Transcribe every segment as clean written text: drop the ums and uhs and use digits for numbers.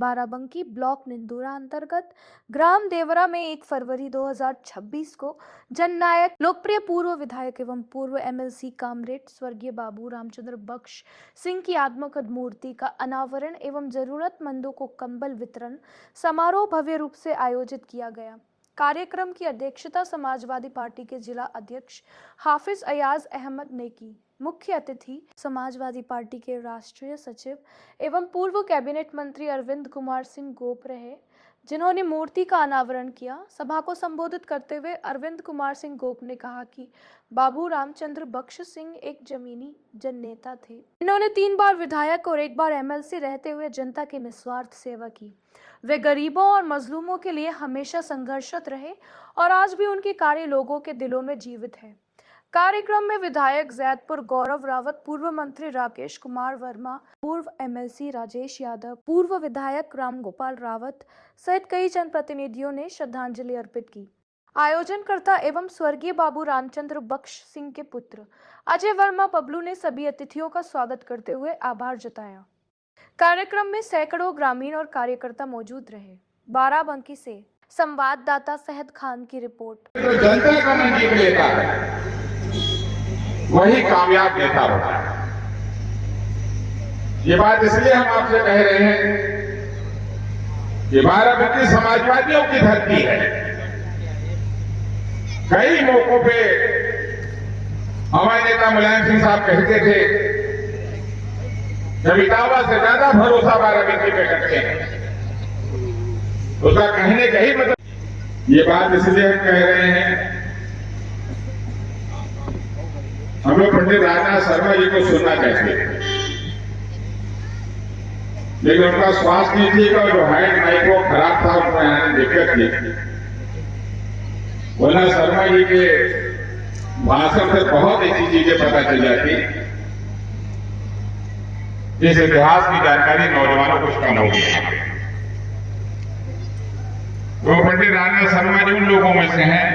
Barabanki block Nindura अंतर्गत ग्राम देवरा में 1 फरवरी 2026 को जननायक लोकप्रिय पूर्व विधायक एवं पूर्व एमएलसी कामरेड स्वर्गीय बाबू रामचंद्र बख्श सिंह की आत्मकद मूर्ति का अनावरण एवं जरूरतमंदों को कंबल वितरण समारोह भव्य रूप से आयोजित किया गया। कार्यक्रम की अध्यक्षता समाजवादी पार्टी के जिला अध्यक्ष हाफिज अयाज अहमद ने की। मुख्य अतिथि समाजवादी पार्टी के राष्ट्रीय सचिव एवं पूर्व कैबिनेट मंत्री अरविंद कुमार सिंह गोप रहे, जिन्होंने मूर्ति का अनावरण किया। सभा को संबोधित करते हुए अरविंद कुमार सिंह गोप ने कहा कि बाबू रामचंद्र बख्श सिंह एक जमीनी जननेता थे। इन्होंने 3 बार विधायक और 1 बार एमएलसी रहते हुए जनता की निस्वार्थ सेवा की। वे गरीबों और मजलूमों के लिए हमेशा संघर्षरत रहे और आज भी उनके कार्य लोगों के दिलों में जीवित है। कार्यक्रम में विधायक जैदपुर गौरव रावत, पूर्व मंत्री राकेश कुमार वर्मा, पूर्व एमएलसी राजेश यादव, पूर्व विधायक रामगोपाल रावत सहित कई जनप्रतिनिधियों ने श्रद्धांजलि अर्पित की। आयोजनकर्ता एवं स्वर्गीय बाबू रामचंद्र बख्श सिंह के पुत्र अजय वर्मा पबलू ने सभी अतिथियों का स्वागत करते हुए आभार जताया। कार्यक्रम में सैकड़ों ग्रामीण और कार्यकर्ता मौजूद रहे। बाराबंकी से संवाददाता फहद खान की रिपोर्ट। तो जनता का मन जीत लेता है, वही कामयाब नेता होता है। ये बात इसलिए हम आपसे कह रहे हैं कि बाराबंकी समाजवादियों की धरती है। कई मौकों पे हमारे नेता मुलायम सिंह साहब कहते थे जब इटावा से ज्यादा भरोसा बाराबंकी पे करते हैं। उसका कहने का ही मतलब, ये बात इसलिए हम कह रहे हैं, हम लोग पंडित राजनाथ शर्मा जी को सुनना चाहते थे, लेकिन उनका स्वास्थ्य नहीं ठीक और जो हाइट माइक वो खराब था, उनको यहाँ दिक्कत थी। वरना शर्मा जी के भाषण से बहुत ऐसी चीजें पता चल जाती, इस इतिहास की जानकारी नौजवानों को कम हो गई। तो पंडित राजनाथ शर्मा जी उन लोगों में से हैं,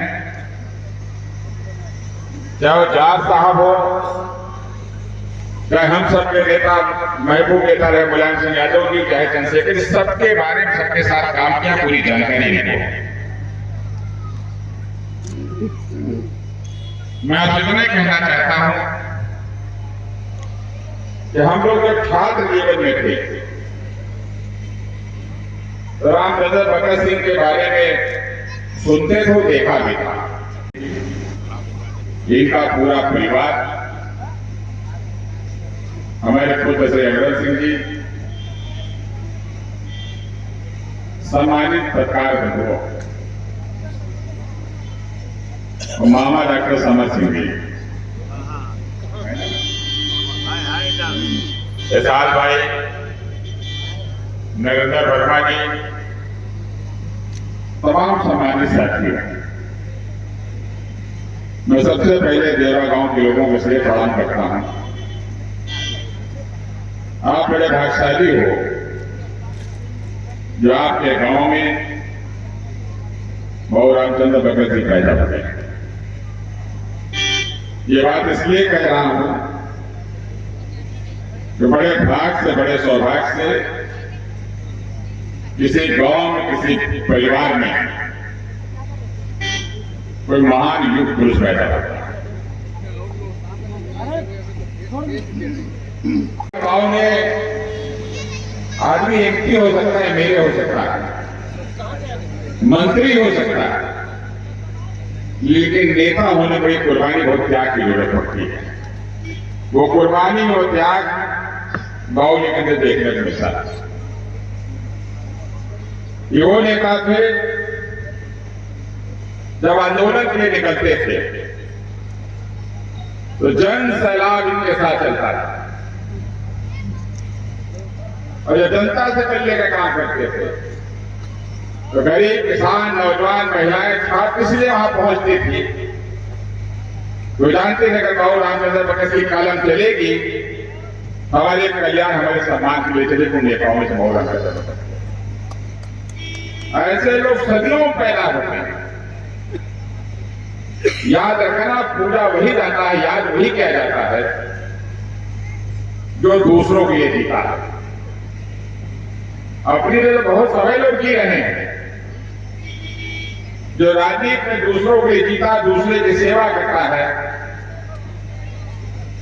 चाहे वो जार साहब हो, चाहे हम सबके नेता महबूब नेता रहे मुलायम सिंह यादव जी, चाहे चंद्रशेखर, सबके बारे में सबके साथ काम किया, पूरी जानकारी नहीं। मैं आज इतना कहना चाहता हूं कि हम लोग जब छात्र जीवन में थे, रामचंद्र बख्श सिंह के बारे में सुनते थे, देखा भी था। इनका पूरा परिवार, हमारे पुत्र श्री अमर सिंह जी, सम्मानित पत्रकार बंधुओं, मामा डॉक्टर समर सिंह जी, एहसास भाई, नरेंद्र वर्मा जी, तमाम सम्मानित साथी। मैं सबसे पहले देवरा गांव के लोगों को इसलिए प्रणाम करता हूं। आप बड़े भाग्यशाली हो जो आपके गांव में बाबू रामचंद्र बख्श जी पैदा हुए। ये बात इसलिए कह रहा हूं कि बड़े भाग से, बड़े सौभाग्य से किसी गांव में, किसी परिवार में कोई महान युग पुरुष पैदा होता है। गांव में आदमी एमपी हो सकता है, मेरे हो सकता है, मंत्री हो सकता है, लेकिन नेता होने पर कुर्बानी, बहुत त्याग की जरूरत पड़ती है। वो कुर्बानी और त्याग बाबू जी के अंदर देखने को मिलता है। ये वो नेता थे जब आंदोलन के लिए निकलते थे तो जन सैलाब इनके साथ चलता था, और जब जनता से मिलने का काम करते थे तो गरीब, किसान, नौजवान, महिलाएं, छात्र इसलिए वहां पहुंचती थी। तो जानते थे अगर बाबू रामचंद्र बख्श की कलम चलेगी, हमारे कल्याण, हमारे सम्मान के लिए चले, तो नेताओं में से बाबू रामचंद्र बख्श। ऐसे लोग सदियों पैदा होते हैं। याद रखना, पूरा वही जाता है, याद वही किया जाता है जो दूसरों के लिए जीता है। अपनी तो बहुत सारे लोग जी रहे हैं। जो राजनीति में दूसरों के जीता, दूसरे की सेवा करता है,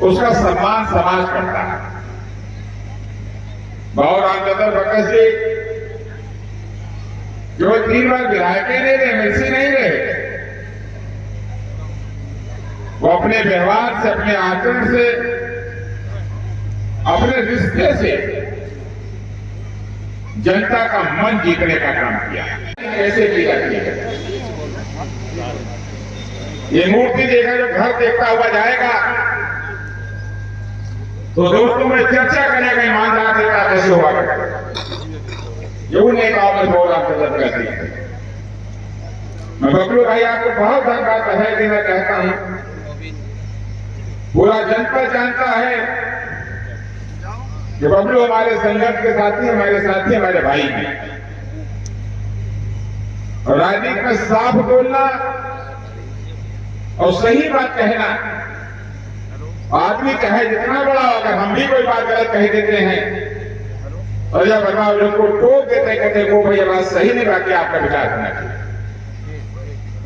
उसका सम्मान समाज करता है। बाबू रामचंद्र बकस जी जो 3 बार विधायक ही नहीं रहे, एमएलसी नहीं रहे, वो अपने व्यवहार से, अपने आचरण से, अपने रिश्ते से जनता का मन जीतने का काम किया। कैसे की जाती है ये मूर्ति देखा, जो घर देखता हुआ जाएगा तो दोस्तों में चर्चा करने का ईमानदार नेता कैसे हुआ करता, जो नेताओं में बहुत आपको करती है। मैं बबलू भाई आपको बहुत धन्यवाद बधाई देना चाहता हूं। पूरा जनता जानता है कि बबलू हमारे संगठन के साथी, हमारे साथी, हमारे भाई हैं। और राजनीति में साफ बोलना और सही बात कहना, आदमी चाहे जितना बड़ा होगा, हम भी कोई बात गलत कह देते हैं और जब वर्मा लोग को टोक देते, कहते वो भैया बात सही नहीं, बाकी आपका विचार करना चाहिए।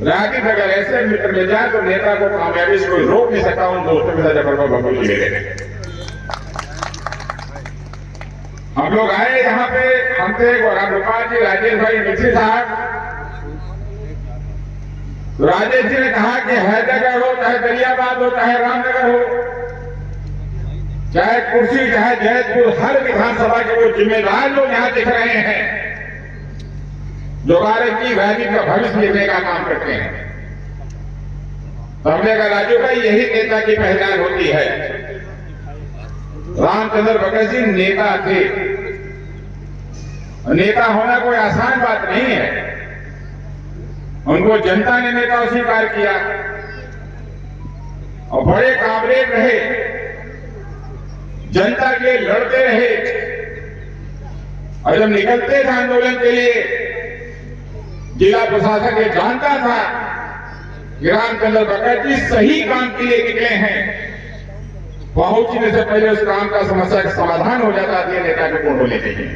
राजनीति अगर ऐसे मित्र मिल जाए तो नेता को कामयाबी से कोई रोक नहीं सकता। उन दोस्तों के साथ बबलू जी मिले, हम लोग आए यहाँ पे, हम थे रामगोपाल जी, राजेश भाई, मिश्री साहब। तो राजेश जी ने कहा कि हैदरगढ़ हो, चाहे दरियाबाद हो, चाहे रामनगर हो, चाहे कुर्सी, चाहे जैतपुर, हर विधानसभा के वो जिम्मेदार लोग यहाँ दिख रहे हैं जो भारत की वैली का भविष्य लिखने का काम करते हैं। तो हमने कहा राजू भाई यही नेता की पहचान होती है। रामचंद्र बकस जी नेता थे। नेता होना कोई आसान बात नहीं है। उनको जनता ने नेता स्वीकार किया और बड़े कामरेड रहे, जनता के लिए लड़ते रहे। और जब निकलते थे आंदोलन के लिए, जिला प्रशासन ये जानता था कि रामचंद्र बकस जी सही काम के लिए निकले हैं। पहुंचने से पहले उस काम का समस्या का समाधान हो जाता है, नेता के गुण होने चाहिए।